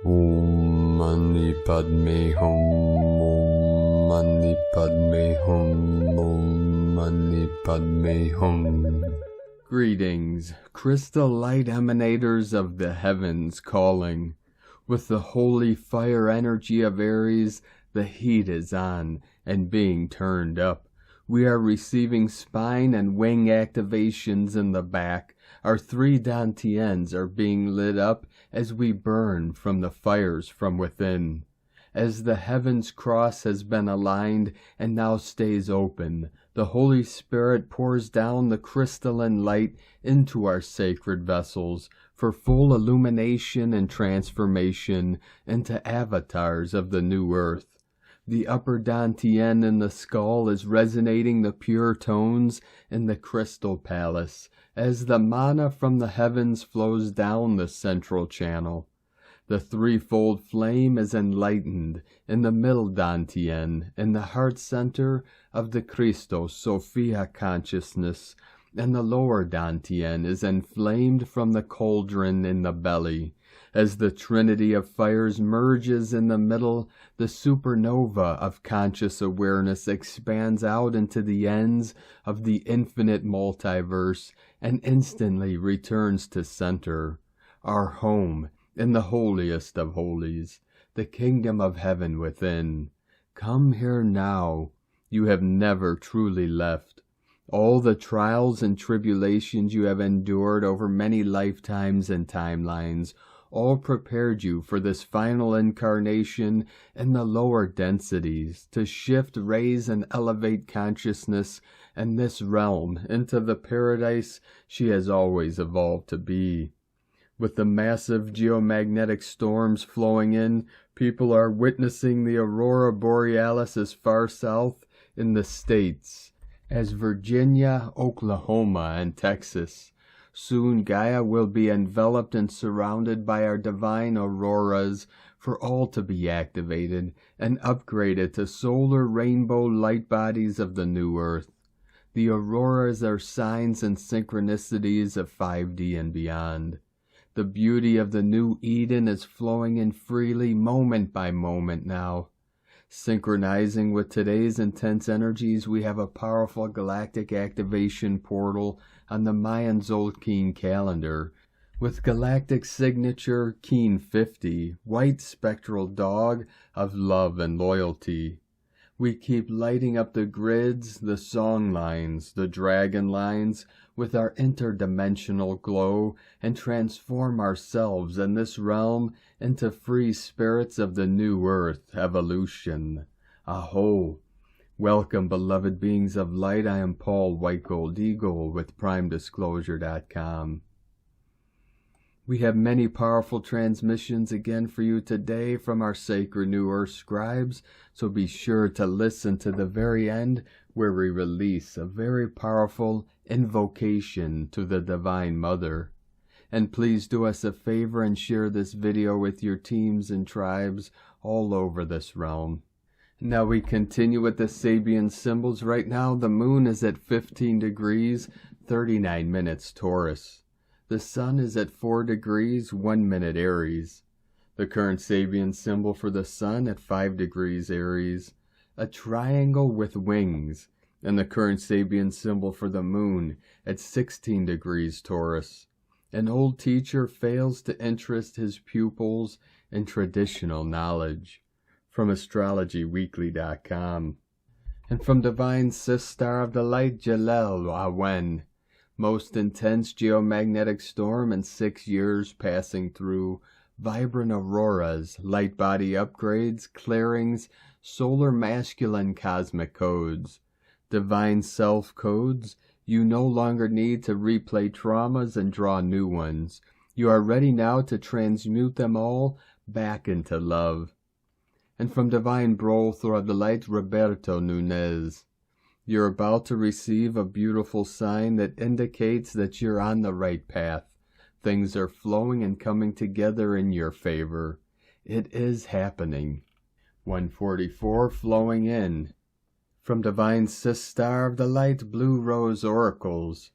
Om Mani Padme Hum. Om Mani Padme Hum. Om Mani Padme Hum. Greetings, crystal light emanators of the heavens calling. With the holy fire energy of Aries, the heat is on and being turned up. We are receiving spine and wing activations in the back. Our 3 dantians are being lit up as we burn from the fires from within. As the heavens cross has been aligned and now stays open, the Holy Spirit pours down the crystalline light into our sacred vessels for full illumination and transformation into avatars of the new earth. The upper dantian in the skull is resonating the pure tones in the crystal palace as the mana from the heavens flows down the central channel. The threefold flame is enlightened in the middle dantian, in the heart center of the Christos Sophia consciousness, and the lower dantian is inflamed from the cauldron in the belly. As the trinity of fires merges in the middle, the supernova of conscious awareness expands out into the ends of the infinite multiverse and instantly returns to center, our home in the holiest of holies, the kingdom of heaven within. Come here now. You have never truly left. All the trials and tribulations you have endured over many lifetimes and timelines all prepared you for this final incarnation in the lower densities to shift, raise, and elevate consciousness in this realm into the paradise she has always evolved to be. With the massive geomagnetic storms flowing in, people are witnessing the aurora borealis as far south in the states as Virginia, Oklahoma, and Texas. Soon Gaia will be enveloped and surrounded by our divine auroras for all to be activated and upgraded to solar rainbow light bodies of the new earth. The auroras are signs and synchronicities of 5D and beyond. The beauty of the new Eden is flowing in freely moment by moment now. Synchronizing with today's intense energies, we have a powerful galactic activation portal on the Mayan Zolkeen calendar, with galactic signature Keen 50, white spectral dog of love and loyalty. We keep lighting up the grids, the song lines, the dragon lines with our interdimensional glow and transform ourselves in this realm into free spirits of the new earth evolution. Aho! Welcome, beloved beings of light. I am Paul White Gold Eagle with PrimeDisclosure.com. We have many powerful transmissions again for you today from our sacred New Earth scribes, so be sure to listen to the very end where we release a very powerful invocation to the Divine Mother. And please do us a favor and share this video with your teams and tribes all over this realm. Now we continue with the Sabian symbols. Right now the moon is at 15 degrees, 39 minutes Taurus. The sun is at 4 degrees, 1 minute Aries. The current Sabian symbol for the sun at 5 degrees Aries. A triangle with wings. And the current Sabian symbol for the moon at 16 degrees Taurus. An old teacher fails to interest his pupils in traditional knowledge. From astrologyweekly.com. And from Divine Sistar of the Light, Jalel Awen. Most intense geomagnetic storm in 6 years passing through, vibrant auroras, light body upgrades, clearings, solar masculine cosmic codes, divine self codes. You no longer need to replay traumas and draw new ones. You are ready now to transmute them all back into love. And from Divine Brother of the Light, Roberto Nunez. You're about to receive a beautiful sign that indicates that you're on the right path. Things are flowing and coming together in your favor. It is happening. 144 flowing in. From Divine Sistar of the Light, Blue Rose Oracles.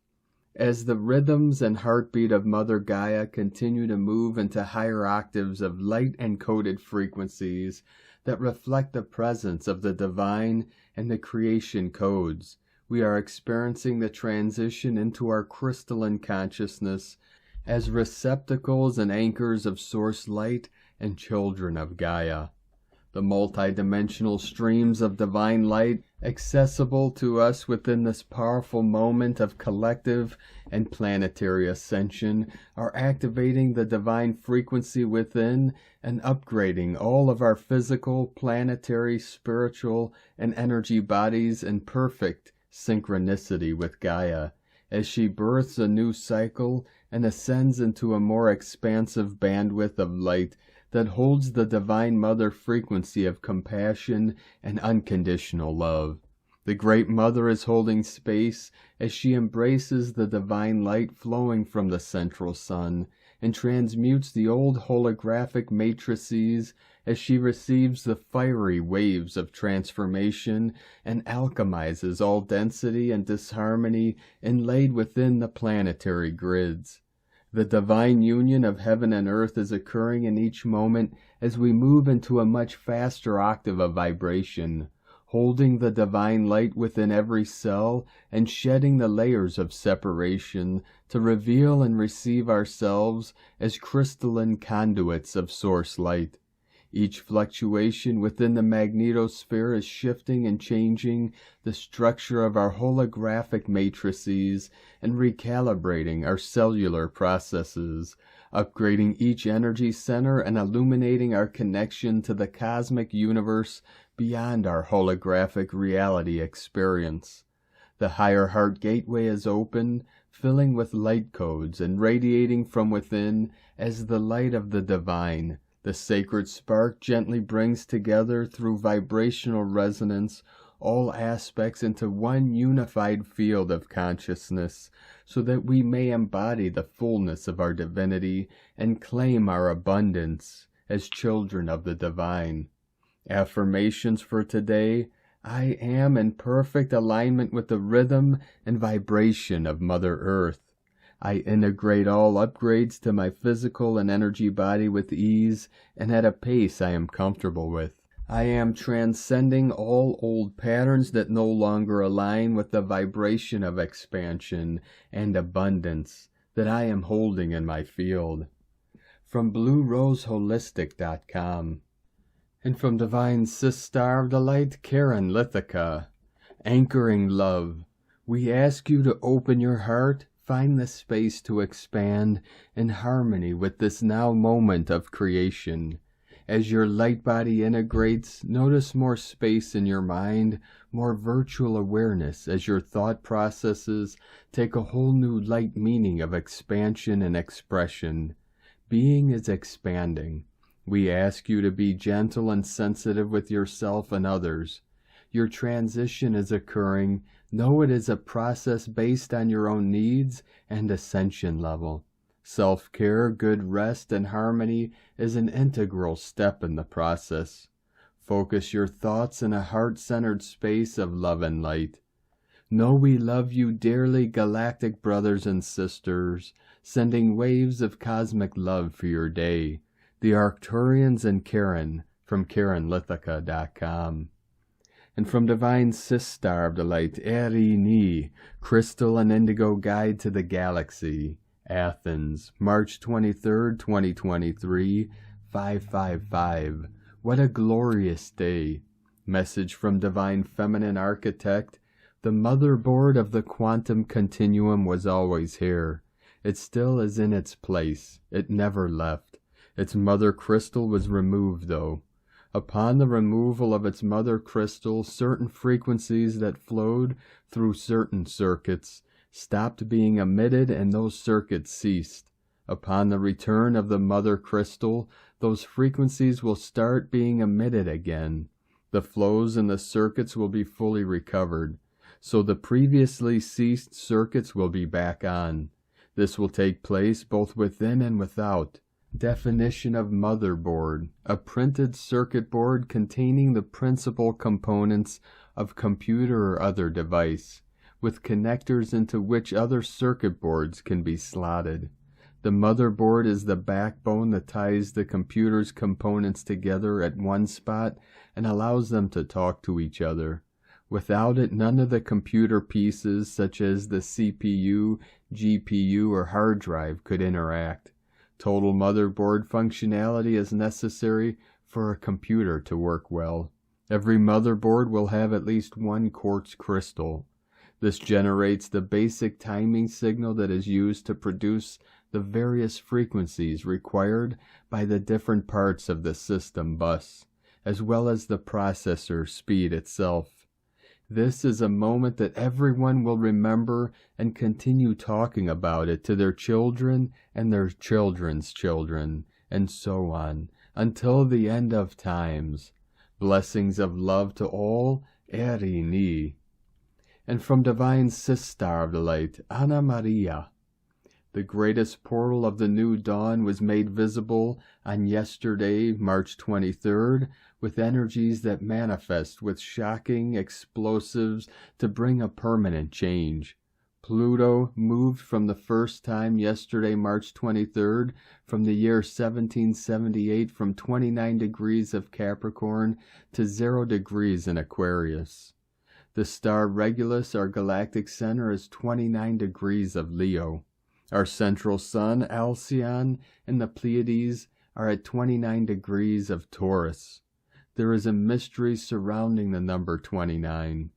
As the rhythms and heartbeat of Mother Gaia continue to move into higher octaves of light-encoded frequencies that reflect the presence of the divine and the creation codes, we are experiencing the transition into our crystalline consciousness as receptacles and anchors of source light and children of Gaia. The multidimensional streams of divine light accessible to us within this powerful moment of collective and planetary ascension are activating the divine frequency within and upgrading all of our physical, planetary, spiritual, and energy bodies in perfect synchronicity with Gaia, as she births a new cycle and ascends into a more expansive bandwidth of light that holds the Divine Mother frequency of compassion and unconditional love. The Great Mother is holding space as she embraces the divine light flowing from the central sun and transmutes the old holographic matrices as she receives the fiery waves of transformation and alchemizes all density and disharmony inlaid within the planetary grids. The divine union of heaven and earth is occurring in each moment as we move into a much faster octave of vibration, holding the divine light within every cell and shedding the layers of separation to reveal and receive ourselves as crystalline conduits of source light. Each fluctuation within the magnetosphere is shifting and changing the structure of our holographic matrices and recalibrating our cellular processes, upgrading each energy center and illuminating our connection to the cosmic universe beyond our holographic reality experience. The higher heart gateway is open, filling with light codes and radiating from within as the light of the divine. The sacred spark gently brings together through vibrational resonance all aspects into one unified field of consciousness, so that we may embody the fullness of our divinity and claim our abundance as children of the divine. Affirmations for today: I am in perfect alignment with the rhythm and vibration of Mother Earth. I integrate all upgrades to my physical and energy body with ease and at a pace I am comfortable with. I am transcending all old patterns that no longer align with the vibration of expansion and abundance that I am holding in my field. From BlueRoseHolistic.com. And from Divine Sister of the Light, Karen Lithica. Anchoring love, we ask you to open your heart. Find the space to expand in harmony with this now moment of creation. As your light body integrates, notice more space in your mind, more virtual awareness as your thought processes take a whole new light meaning of expansion and expression. Being is expanding. We ask you to be gentle and sensitive with yourself and others. Your transition is occurring. Know it is a process based on your own needs and ascension level. Self-care, good rest, and harmony is an integral step in the process. Focus your thoughts in a heart-centered space of love and light. Know we love you dearly, galactic brothers and sisters, sending waves of cosmic love for your day. The Arcturians and Karen from KarenLithica.com. And from Divine Sister of the Light, Erini, Crystal and Indigo Guide to the Galaxy, Athens, March 23rd, 2023, 555. What a glorious day. Message from Divine Feminine Architect. The motherboard of the quantum continuum was always here. It still is in its place. It never left. Its mother crystal was removed, though. Upon the removal of its mother crystal, certain frequencies that flowed through certain circuits stopped being emitted and those circuits ceased. Upon the return of the mother crystal, those frequencies will start being emitted again. The flows in the circuits will be fully recovered, so the previously ceased circuits will be back on. This will take place both within and without. Definition of motherboard: a printed circuit board containing the principal components of computer or other device. with connectors into which other circuit boards can be slotted. The motherboard is the backbone that ties the computer's components together at one spot and allows them to talk to each other. Without it, none of the computer pieces, such as the CPU, GPU, or hard drive, could interact. Total motherboard functionality is necessary for a computer to work well. Every motherboard will have at least one quartz crystal. This generates the basic timing signal that is used to produce the various frequencies required by the different parts of the system bus, as well as the processor speed itself. This is a moment that everyone will remember and continue talking about it to their children and their children's children, and so on, until the end of times. Blessings of love to all, Eri Ni. And from Divine Sister of the Light, Anna Maria. The greatest portal of the new dawn was made visible on yesterday, March 23rd, with energies that manifest with shocking explosives to bring a permanent change. Pluto moved from the first time yesterday, March 23rd, from the year 1778 from 29 degrees of Capricorn to 0 degrees in Aquarius. The star Regulus, our galactic center, is 29 degrees of Leo. Our central sun, Alcyon, and the Pleiades are at 29 degrees of Taurus. There is a mystery surrounding the number 29.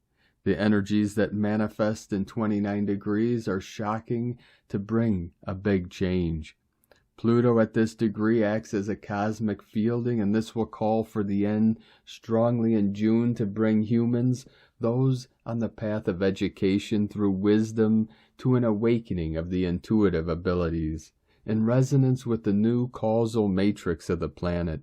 The energies that manifest in 29 degrees are shocking to bring a big change. Pluto at this degree acts as a cosmic fielding, and this will call for the end strongly in June to bring humans, those on the path of education through wisdom, to an awakening of the intuitive abilities, in resonance with the new causal matrix of the planet.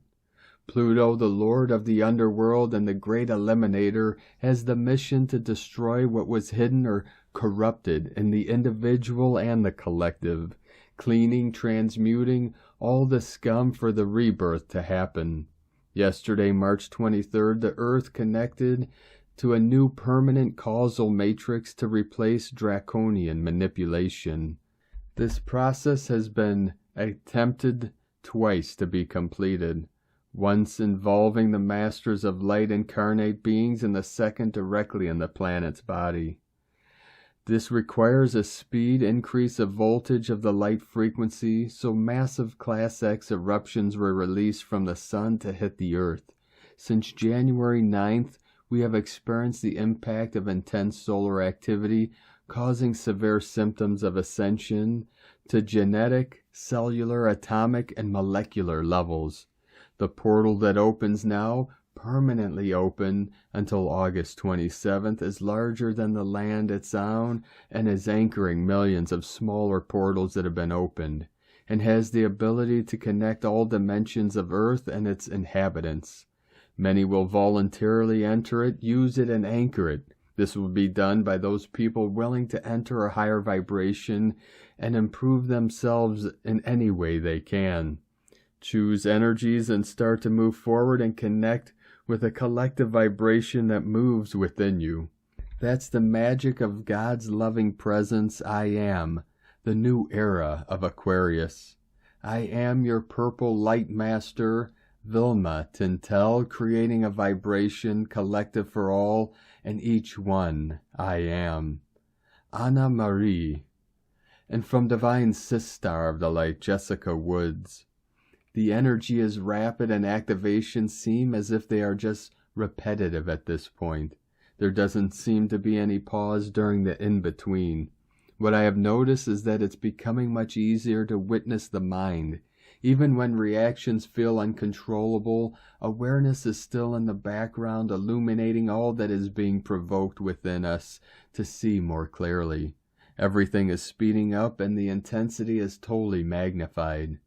Pluto, the lord of the underworld and the great eliminator, has the mission to destroy what was hidden or corrupted in the individual and the collective, cleaning, transmuting all the scum for the rebirth to happen. Yesterday, March 23rd, the Earth connected to a new permanent causal matrix to replace draconian manipulation. This process has been attempted twice to be completed, once involving the Masters of Light incarnate beings and the second directly in the planet's body. This requires a speed increase of voltage of the light frequency, so massive Class X eruptions were released from the Sun to hit the Earth. Since January 9th, we have experienced the impact of intense solar activity, causing severe symptoms of ascension to genetic, cellular, atomic, and molecular levels. The portal that opens now, permanently open until August 27th, is larger than the land it's on and is anchoring millions of smaller portals that have been opened, and has the ability to connect all dimensions of Earth and its inhabitants. Many will voluntarily enter it, use it, and anchor it. This will be done by those people willing to enter a higher vibration and improve themselves in any way they can. Choose energies and start to move forward and connect with a collective vibration that moves within you. That's the magic of God's loving presence. I am, the new era of Aquarius. I am your purple light master, Vilma Tintel, creating a vibration collective for all and each one. I am. Anna Marie. And from Divine Sister of the Light, Jessica Woods. The energy is rapid and activations seem as if they are just repetitive at this point. There doesn't seem to be any pause during the in-between. What I have noticed is that it's becoming much easier to witness the mind. Even when reactions feel uncontrollable, awareness is still in the background, illuminating all that is being provoked within us to see more clearly. Everything is speeding up and the intensity is totally magnified.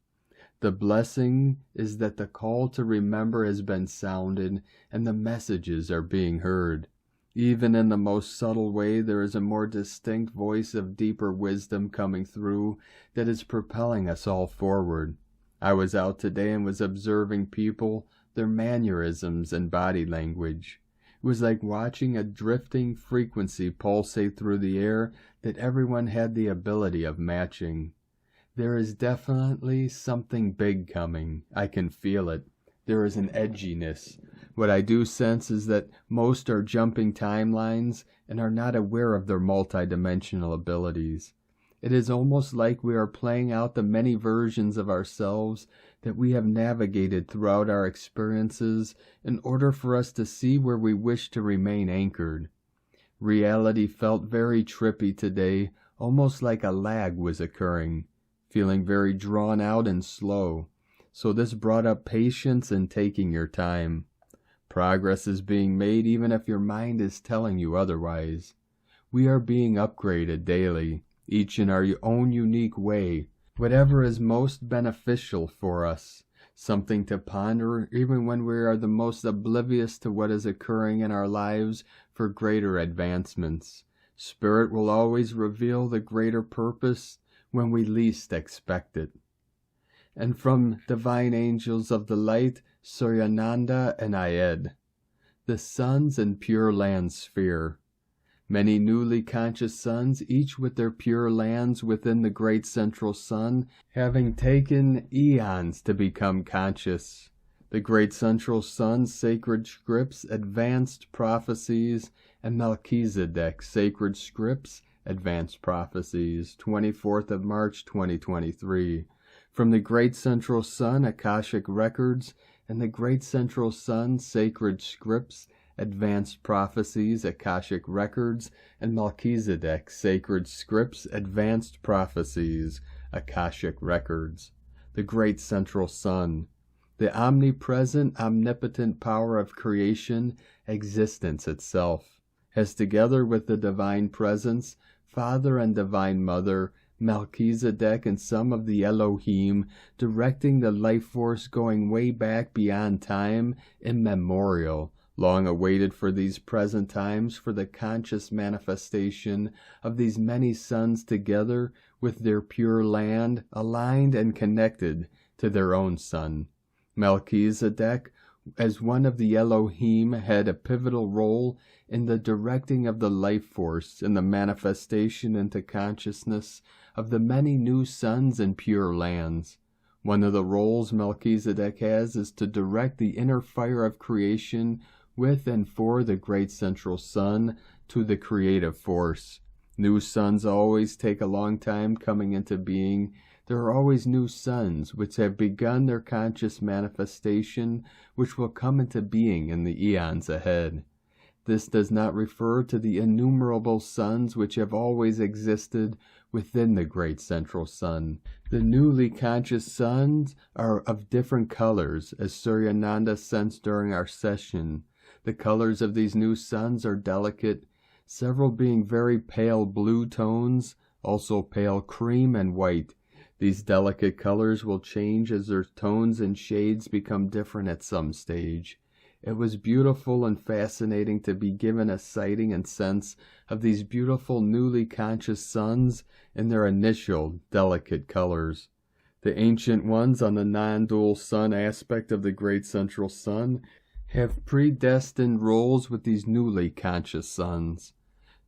The blessing is that the call to remember has been sounded and the messages are being heard. Even in the most subtle way, there is a more distinct voice of deeper wisdom coming through that is propelling us all forward. I was out today and was observing people, their mannerisms and body language. It was like watching a drifting frequency pulsate through the air that everyone had the ability of matching. There is definitely something big coming. I can feel it. There is an edginess. What I do sense is that most are jumping timelines and are not aware of their multidimensional abilities. It is almost like we are playing out the many versions of ourselves that we have navigated throughout our experiences in order for us to see where we wish to remain anchored. Reality felt very trippy today, almost like a lag was occurring, feeling very drawn out and slow. So this brought up patience and taking your time. Progress is being made even if your mind is telling you otherwise. We are being upgraded daily, each in our own unique way, whatever is most beneficial for us, something to ponder even when we are the most oblivious to what is occurring in our lives for greater advancements. Spirit will always reveal the greater purpose when we least expect it. And from Divine Angels of the Light, Suryananda and Ayed, the suns and Pure Land Sphere. Many newly conscious suns, each with their pure lands within the great central sun, having taken eons to become conscious. The great central sun's sacred scripts, advanced prophecies, and Melchizedek sacred scripts, advanced prophecies, 24th of March 2023. From the great central sun, Akashic records, and the great central sun, sacred scripts, advanced prophecies, Akashic records, and Melchizedek sacred scripts, advanced prophecies, Akashic records. The great central sun, the omnipresent, omnipotent power of creation, existence itself, has together with the divine presence, Father and Divine Mother, Melchizedek and some of the Elohim, directing the life force going way back beyond time, immemorial, long awaited for these present times for the conscious manifestation of these many suns together with their pure land, aligned and connected to their own sun. Melchizedek, as one of the Elohim, had a pivotal role in the directing of the life force in the manifestation into consciousness of the many new suns and pure lands. One of the roles Melchizedek has is to direct the inner fire of creation with and for the great central sun to the creative force. New suns always take a long time coming into being. There are always new suns which have begun their conscious manifestation, which will come into being in the eons ahead. This does not refer to the innumerable suns which have always existed within the great central sun. The newly conscious suns are of different colors, as Suryananda sensed during our session. The colors of these new suns are delicate, several being very pale blue tones, also pale cream and white. These delicate colors will change as their tones and shades become different at some stage. It was beautiful and fascinating to be given a sighting and sense of these beautiful newly conscious suns in their initial delicate colors. The ancient ones on the non-dual sun aspect of the great central sun have predestined roles with these newly conscious suns.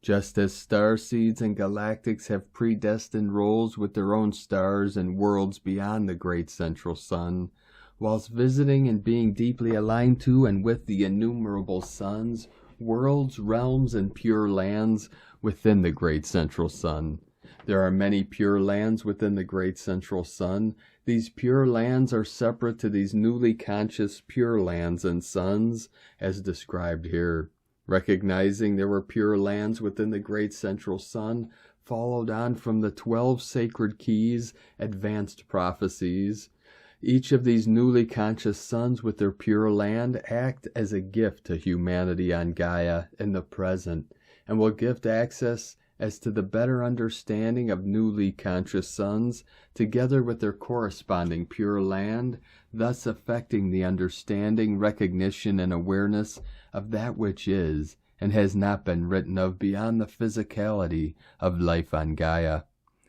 Just as starseeds and galactics have predestined roles with their own stars and worlds beyond the great central sun, whilst visiting and being deeply aligned to and with the innumerable suns, worlds, realms, and pure lands within the great central sun. There are many pure lands within the great central sun. These pure lands are separate to these newly conscious pure lands and suns, as described here. Recognizing there were pure lands within the great central sun, followed on from the 12 sacred keys, advanced prophecies. Each of these newly conscious suns with their pure land act as a gift to humanity on Gaia in the present, and will give access as to the better understanding of newly conscious suns, together with their corresponding pure land, thus affecting the understanding, recognition, and awareness of that which is and has not been written of beyond the physicality of life on Gaia.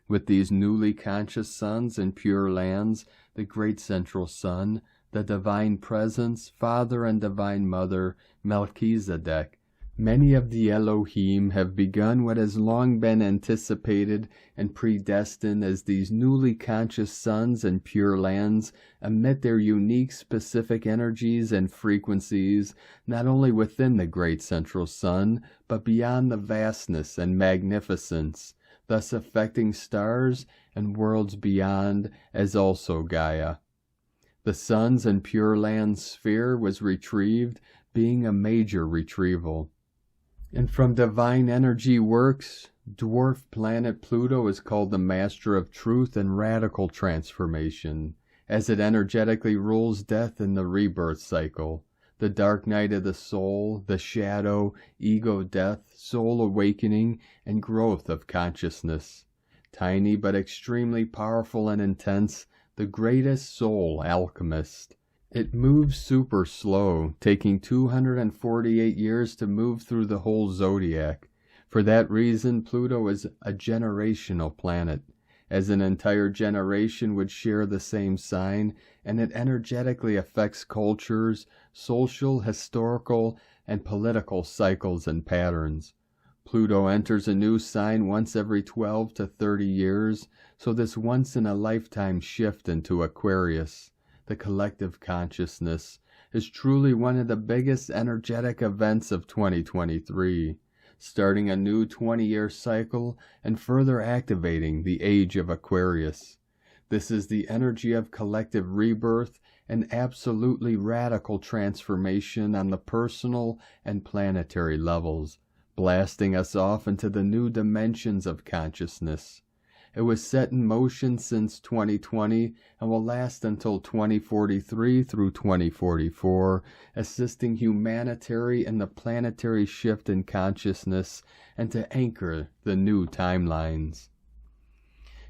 With these newly conscious suns and pure lands, the great central sun, the Divine Presence, Father and Divine Mother, Melchizedek. Many of the Elohim have begun what has long been anticipated and predestined as these newly conscious suns and pure lands emit their unique specific energies and frequencies not only within the great central sun, but beyond the vastness and magnificence, thus affecting stars and worlds beyond, as also Gaia. The sun's and pure land sphere was retrieved, being a major retrieval. And from divine energy works, dwarf planet Pluto is called the master of truth and radical transformation, as it energetically rules death in the rebirth cycle, the dark night of the soul, the shadow, ego death, soul awakening, and growth of consciousness. Tiny but extremely powerful and intense, the greatest soul alchemist. It moves super slow, taking 248 years to move through the whole zodiac. For that reason, Pluto is a generational planet, as an entire generation would share the same sign, and it energetically affects cultures, social, historical, and political cycles and patterns. Pluto enters a new sign once every 12 to 30 years, so this once-in-a-lifetime shift into Aquarius, the collective consciousness, is truly one of the biggest energetic events of 2023, starting a new 20-year cycle and further activating the age of Aquarius. This is the energy of collective rebirth and absolutely radical transformation on the personal and planetary levels, blasting us off into the new dimensions of consciousness. It was set in motion since 2020 and will last until 2043 through 2044, assisting humanity in the planetary shift in consciousness and to anchor the new timelines.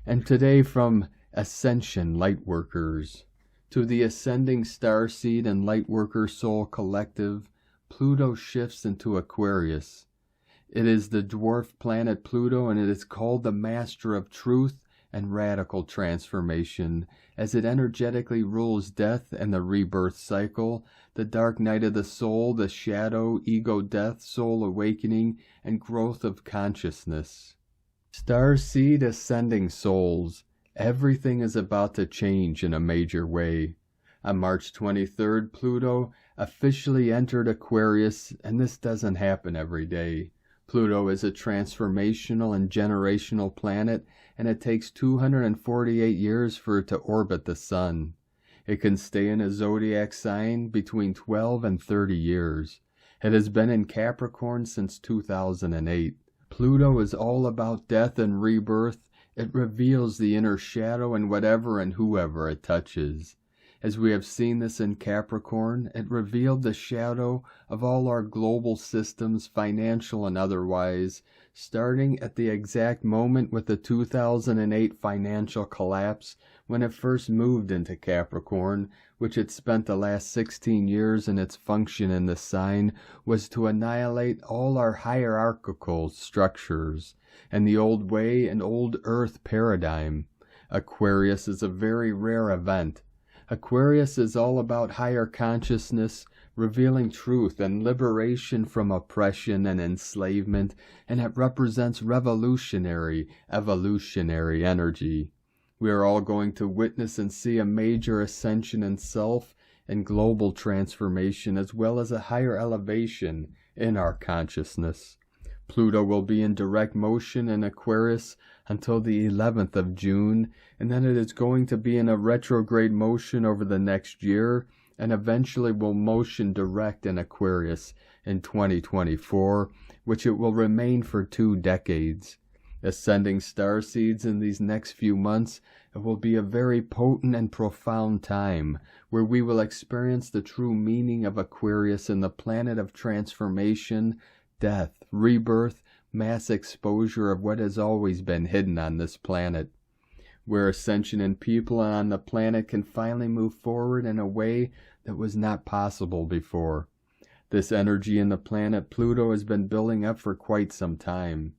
And today from Ascension Lightworkers to the Ascending Starseed and Lightworker Soul Collective, Pluto shifts into Aquarius. It is the dwarf planet Pluto, and it is called the master of truth and radical transformation, as it energetically rules death and the rebirth cycle, the dark night of the soul, the shadow, ego death, soul awakening, and growth of consciousness. Starseed ascending souls, everything is about to change in a major way. On March 23rd, Pluto officially entered Aquarius, and this doesn't happen every day. Pluto is a transformational and generational planet, and it takes 248 years for it to orbit the Sun. It can stay in a zodiac sign between 12 and 30 years. It has been in Capricorn since 2008. Pluto is all about death and rebirth. It reveals the inner shadow in whatever and whoever it touches. As we have seen this in Capricorn, it revealed the shadow of all our global systems, financial and otherwise, starting at the exact moment with the 2008 financial collapse when it first moved into Capricorn, which it spent the last 16 years in its function in the sign, was to annihilate all our hierarchical structures and the old way and old earth paradigm. Aquarius is a very rare event. Aquarius is all about higher consciousness, revealing truth and liberation from oppression and enslavement, and it represents revolutionary, evolutionary energy. We are all going to witness and see a major ascension in self and global transformation, as well as a higher elevation in our consciousness. Pluto will be in direct motion in Aquarius until the 11th of June, and then it is going to be in a retrograde motion over the next year, and eventually will motion direct in Aquarius in 2024, which it will remain for 2 decades. Ascending starseeds in these next few months, it will be a very potent and profound time, where we will experience the true meaning of Aquarius and the planet of transformation, death, rebirth, mass exposure of what has always been hidden on this planet, where ascension and people on the planet can finally move forward in a way that was not possible before. This energy in the planet Pluto has been building up for quite some time.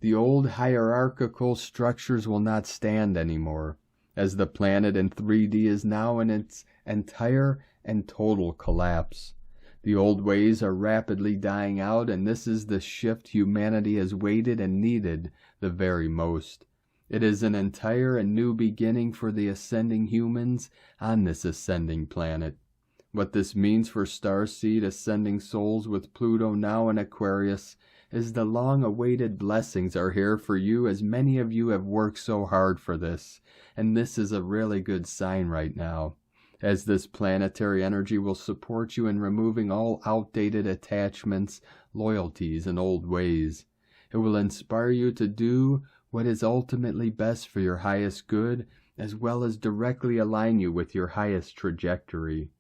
The old hierarchical structures will not stand anymore, as the planet in 3D is now in its entire and total collapse. The old ways are rapidly dying out, and this is the shift humanity has waited and needed the very most. It is an entire and new beginning for the ascending humans on this ascending planet. What this means for Starseed ascending souls with Pluto now in Aquarius is the long-awaited blessings are here for you, as many of you have worked so hard for this, and this is a really good sign right now, as this planetary energy will support you in removing all outdated attachments, loyalties, and old ways. It will inspire you to do what is ultimately best for your highest good, as well as directly align you with your highest trajectory.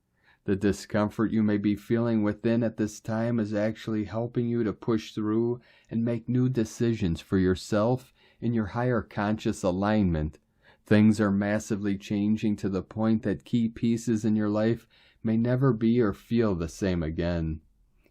The discomfort you may be feeling within at this time is actually helping you to push through and make new decisions for yourself in your higher conscious alignment. Things are massively changing to the point that key pieces in your life may never be or feel the same again.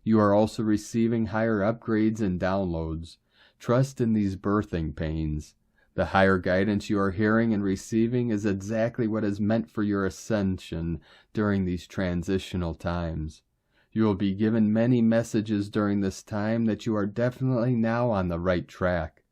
You are also receiving higher upgrades and downloads. Trust in these birthing pains. The higher guidance you are hearing and receiving is exactly what is meant for your ascension during these transitional times. You will be given many messages during this time that you are definitely now on the right track.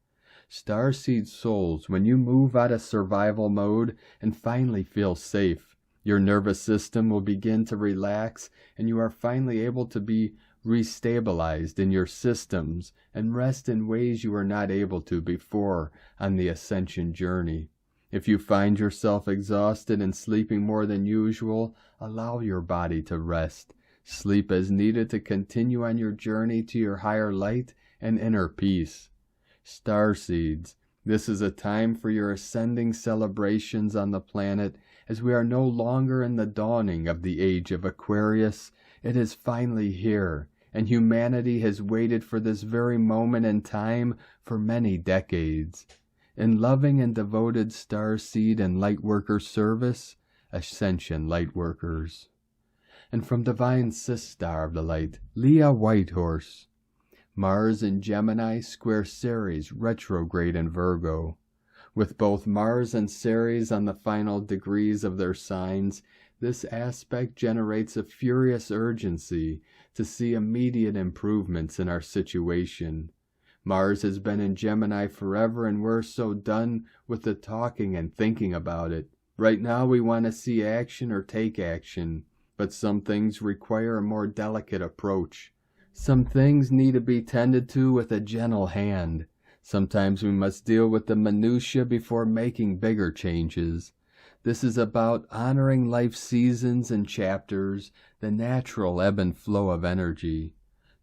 Starseed souls, when you move out of survival mode and finally feel safe, your nervous system will begin to relax and you are finally able to be restabilized in your systems and rest in ways you were not able to before on the ascension journey. If you find yourself exhausted and sleeping more than usual, allow your body to rest. Sleep as needed to continue on your journey to your higher light and inner peace. Starseeds, this is a time for your ascending celebrations on the planet, as we are no longer in the dawning of the age of Aquarius. It is finally here, and humanity has waited for this very moment in time for many decades. In loving and devoted Starseed and Lightworker service, Ascension Lightworkers. And from Divine Sistar of the Light, Leah Whitehorse. Mars in Gemini square Ceres retrograde in Virgo. With both Mars and Ceres on the final degrees of their signs, this aspect generates a furious urgency to see immediate improvements in our situation. Mars has been in Gemini forever, and we're so done with the talking and thinking about it. Right now we want to see action or take action, but some things require a more delicate approach. Some things need to be tended to with a gentle hand. Sometimes we must deal with the minutiae before making bigger changes. This is about honoring life seasons and chapters, the natural ebb and flow of energy.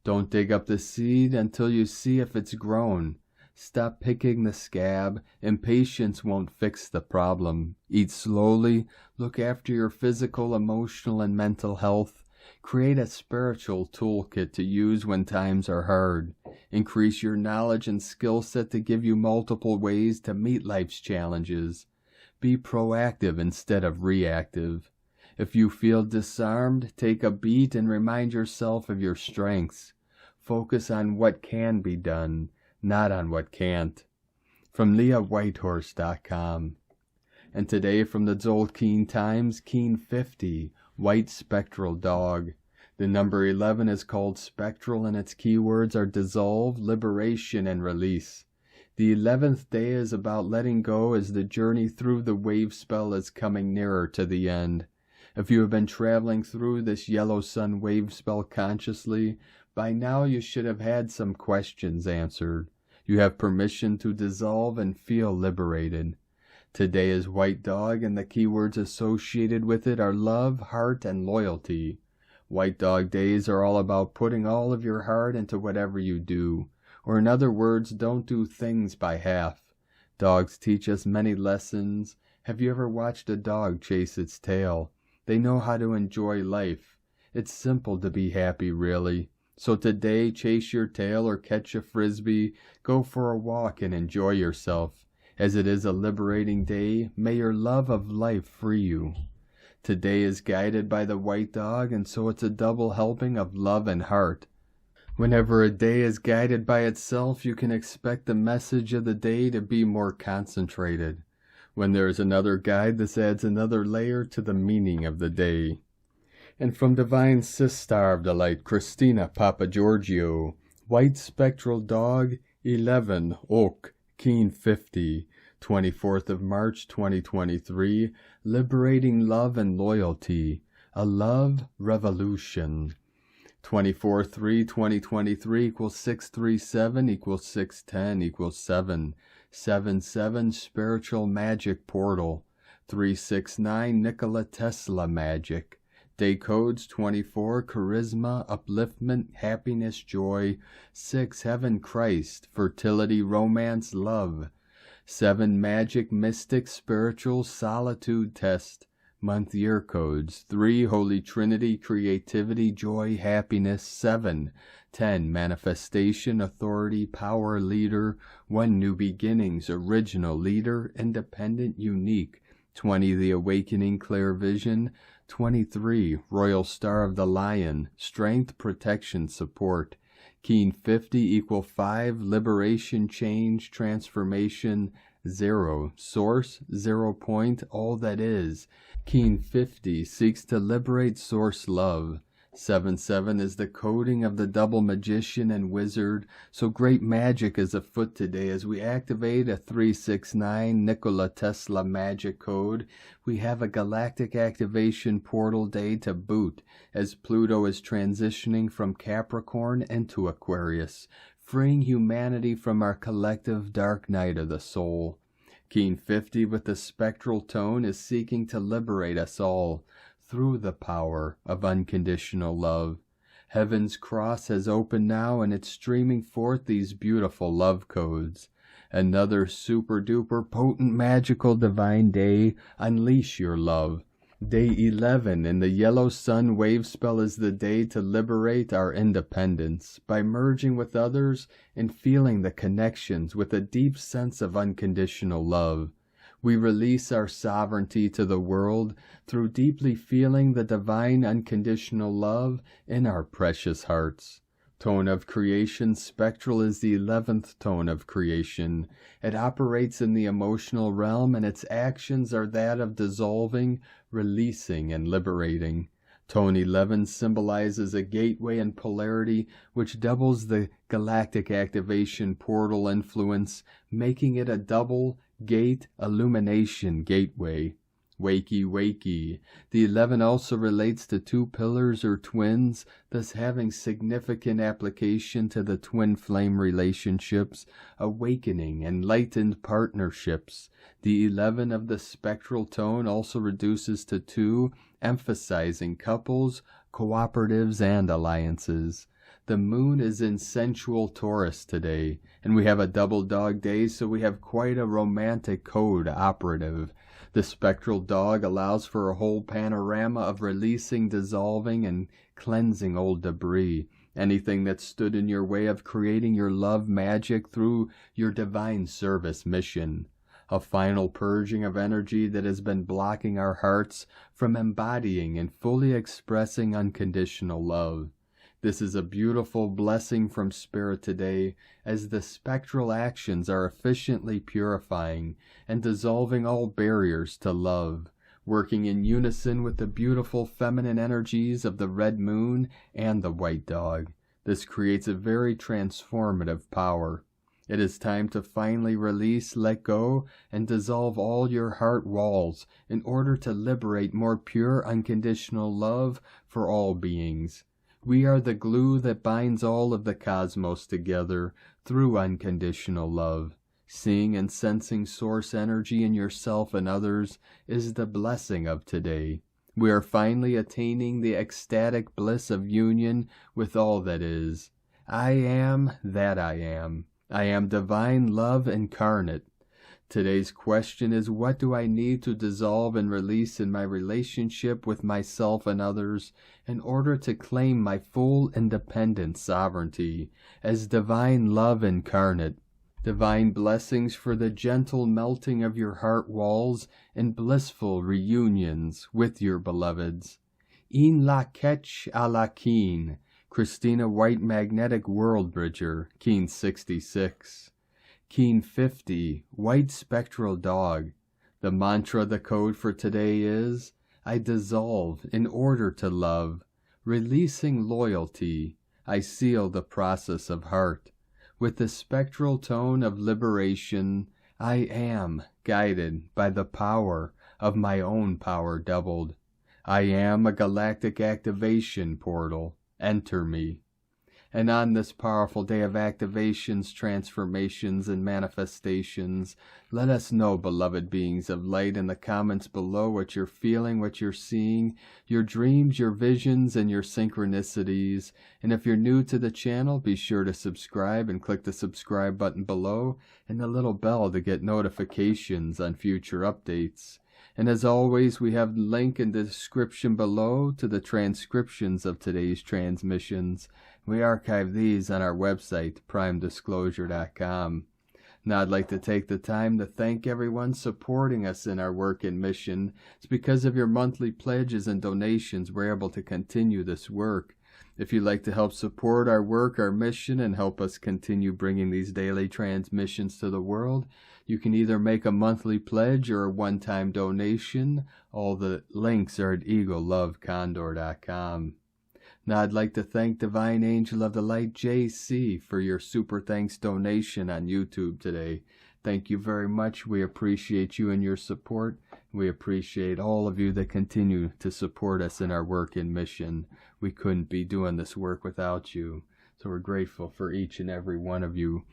Don't dig up the seed until you see if it's grown. Stop picking the scab. Impatience won't fix the problem. Eat slowly. Look after your physical, emotional, and mental health. Create a spiritual toolkit to use when times are hard. Increase your knowledge and skill set to give you multiple ways to meet life's challenges. Be proactive instead of reactive. If you feel disarmed, take a beat and remind yourself of your strengths. Focus on what can be done, not on what can't. From LeahWhitehorse.com. And today from the Zolkeen Times, Keen 50, White Spectral Dog. The number 11 is called spectral, and its keywords are dissolve, liberation, and release. The 11th day is about letting go as the journey through the wave spell is coming nearer to the end. If you have been traveling through this yellow sun wave spell consciously, by now you should have had some questions answered. You have permission to dissolve and feel liberated. Today is White Dog, and the keywords associated with it are love, heart, and loyalty. White Dog days are all about putting all of your heart into whatever you do. Or in other words, don't do things by half. Dogs teach us many lessons. Have you ever watched a dog chase its tail? They know how to enjoy life. It's simple to be happy, really. So today, chase your tail or catch a frisbee, go for a walk and enjoy yourself. As it is a liberating day, may your love of life free you. Today is guided by the White Dog, and so it's a double helping of love and heart. Whenever a day is guided by itself, you can expect the message of the day to be more concentrated. When there is another guide, this adds another layer to the meaning of the day. And from Divine Sister of the Light, Christina Papagiorgio, White Spectral Dog, 11, Oak, Keen 50, 24th of March 2023, Liberating Love and Loyalty, a Love Revolution. 24/3/2023 equals 637 equals 610 equals 777 Spiritual Magic Portal. 369 Nikola Tesla Magic. Day codes 24 Charisma, Upliftment, Happiness, Joy. 6 Heaven, Christ, Fertility, Romance, Love. 7 Magic, Mystic, Spiritual, Solitude, Test. Month year codes 3 Holy Trinity, Creativity, Joy, Happiness. 7 10 Manifestation, Authority, Power, Leader. 1 New Beginnings, Original, Leader, Independent, Unique. 20 The Awakening, Clear Vision. 23 Royal Star of the Lion, Strength, Protection, Support. Keen 50 equal 5 Liberation, Change, Transformation. 0 Source, 0 point, all that is. Keen 50 seeks to liberate source love. 77 is the coding of the double magician and wizard, so great magic is afoot today as we activate a 369 Nikola Tesla magic code. We have a galactic activation portal day to boot as Pluto is transitioning from Capricorn into Aquarius, freeing humanity from our collective dark night of the soul. Keen 50 with the spectral tone is seeking to liberate us all through the power of unconditional love. Heaven's cross has opened now and it's streaming forth these beautiful love codes. Another super duper potent magical divine day. Unleash your love. Day 11 in the yellow sun wave spell is the day to liberate our independence by merging with others and feeling the connections with a deep sense of unconditional love. We release our sovereignty to the world through deeply feeling the divine unconditional love in our precious hearts. Tone of creation spectral is the 11th tone of creation. It operates in the emotional realm and its actions are that of dissolving, releasing, and liberating. Tone 11 symbolizes a gateway and polarity which doubles the galactic activation portal influence, making it a double gate illumination gateway. Wakey, wakey. The 11 also relates to 2 pillars or twins, thus having significant application to the twin flame relationships, awakening, enlightened partnerships. The 11 of the spectral tone also reduces to 2, emphasizing couples, cooperatives, and alliances. The moon is in sensual Taurus today, and we have a double dog day, so we have quite a romantic code operative. The spectral dog allows for a whole panorama of releasing, dissolving, and cleansing old debris. Anything that stood in your way of creating your love magic through your divine service mission. A final purging of energy that has been blocking our hearts from embodying and fully expressing unconditional love. This is a beautiful blessing from Spirit today, as the spectral actions are efficiently purifying and dissolving all barriers to love, working in unison with the beautiful feminine energies of the red moon and the white dog. This creates a very transformative power. It is time to finally release, let go, and dissolve all your heart walls in order to liberate more pure, unconditional love for all beings. We are the glue that binds all of the cosmos together through unconditional love. Seeing and sensing source energy in yourself and others is the blessing of today. We are finally attaining the ecstatic bliss of union with all that is. I am that I am. I am divine love incarnate. Today's question is, what do I need to dissolve and release in my relationship with myself and others in order to claim my full independent sovereignty as divine love incarnate? Divine blessings for the gentle melting of your heart walls and blissful reunions with your beloveds. In la ketch a la keen. Christina White Magnetic World Bridger, Keen 66. Keen 50, White Spectral Dog. The mantra, the code for today is, I dissolve in order to love. Releasing loyalty, I seal the process of heart. With the spectral tone of liberation, I am guided by the power of my own power doubled. I am a galactic activation portal. Enter me. And on this powerful day of activations, transformations, and manifestations, let us know, beloved beings of light, in the comments below what you're feeling, what you're seeing, your dreams, your visions, and your synchronicities. And if you're new to the channel, be sure to subscribe and click the subscribe button below and the little bell to get notifications on future updates. And as always, we have the link in the description below to the transcriptions of today's transmissions. We archive these on our website, primedisclosure.com. Now I'd like to take the time to thank everyone supporting us in our work and mission. It's because of your monthly pledges and donations we're able to continue this work. If you'd like to help support our work, our mission, and help us continue bringing these daily transmissions to the world, you can either make a monthly pledge or a one-time donation. All the links are at eaglelovecondor.com. Now I'd like to thank Divine Angel of the Light JC for your super thanks donation on YouTube today. Thank you very much. We appreciate you and your support. We appreciate all of you that continue to support us in our work and mission. We couldn't be doing this work without you. So we're grateful for each and every one of you.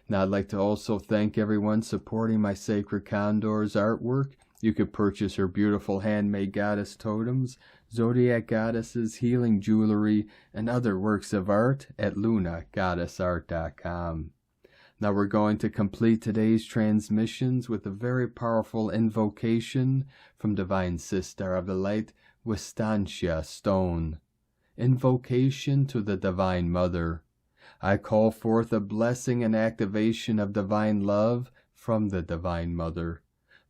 Now I'd like to also thank everyone supporting my Sacred Condor's artwork. You could purchase her beautiful handmade goddess totems, zodiac goddesses, healing jewelry, and other works of art at lunagoddessart.com. Now we're going to complete today's transmissions with a very powerful invocation from Divine Sister of the Light, Wistancia Stone. Invocation to the Divine Mother. I call forth a blessing and activation of divine love from the Divine Mother.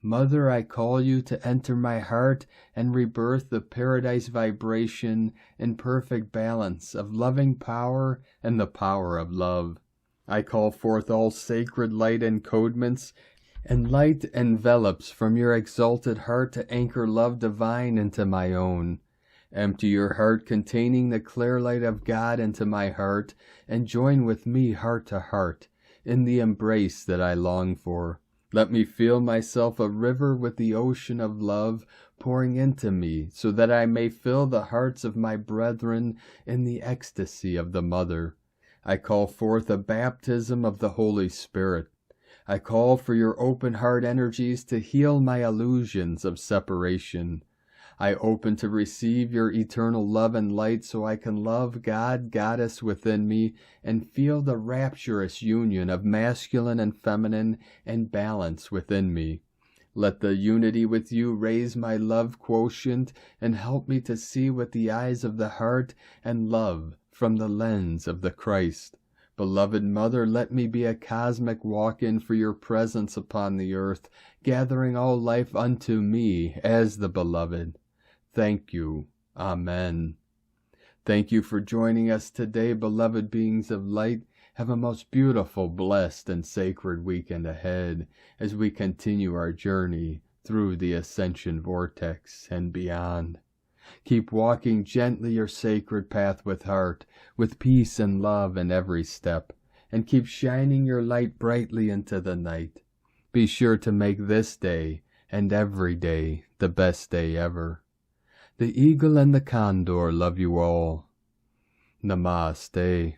Mother, I call you to enter my heart and rebirth the paradise vibration in perfect balance of loving power and the power of love. I call forth all sacred light encodements and light envelops from your exalted heart to anchor love divine into my own. Empty your heart containing the clear light of God into my heart, and join with me heart to heart in the embrace that I long for. Let me feel myself a river with the ocean of love pouring into me, so that I may fill the hearts of my brethren in the ecstasy of the Mother. I call forth a baptism of the Holy Spirit. I call for your open heart energies to heal my illusions of separation. I open to receive your eternal love and light so I can love God, Goddess within me, and feel the rapturous union of masculine and feminine and balance within me. Let the unity with you raise my love quotient and help me to see with the eyes of the heart and love from the lens of the Christ. Beloved Mother, let me be a cosmic walk-in for your presence upon the earth, gathering all life unto me as the beloved. Thank you. Amen. Thank you for joining us today, beloved beings of light. Have a most beautiful, blessed, and sacred weekend ahead as we continue our journey through the Ascension vortex and beyond. Keep walking gently your sacred path with heart, with peace and love in every step, and keep shining your light brightly into the night. Be sure to make this day and every day the best day ever. The eagle and the condor love you all. Namaste.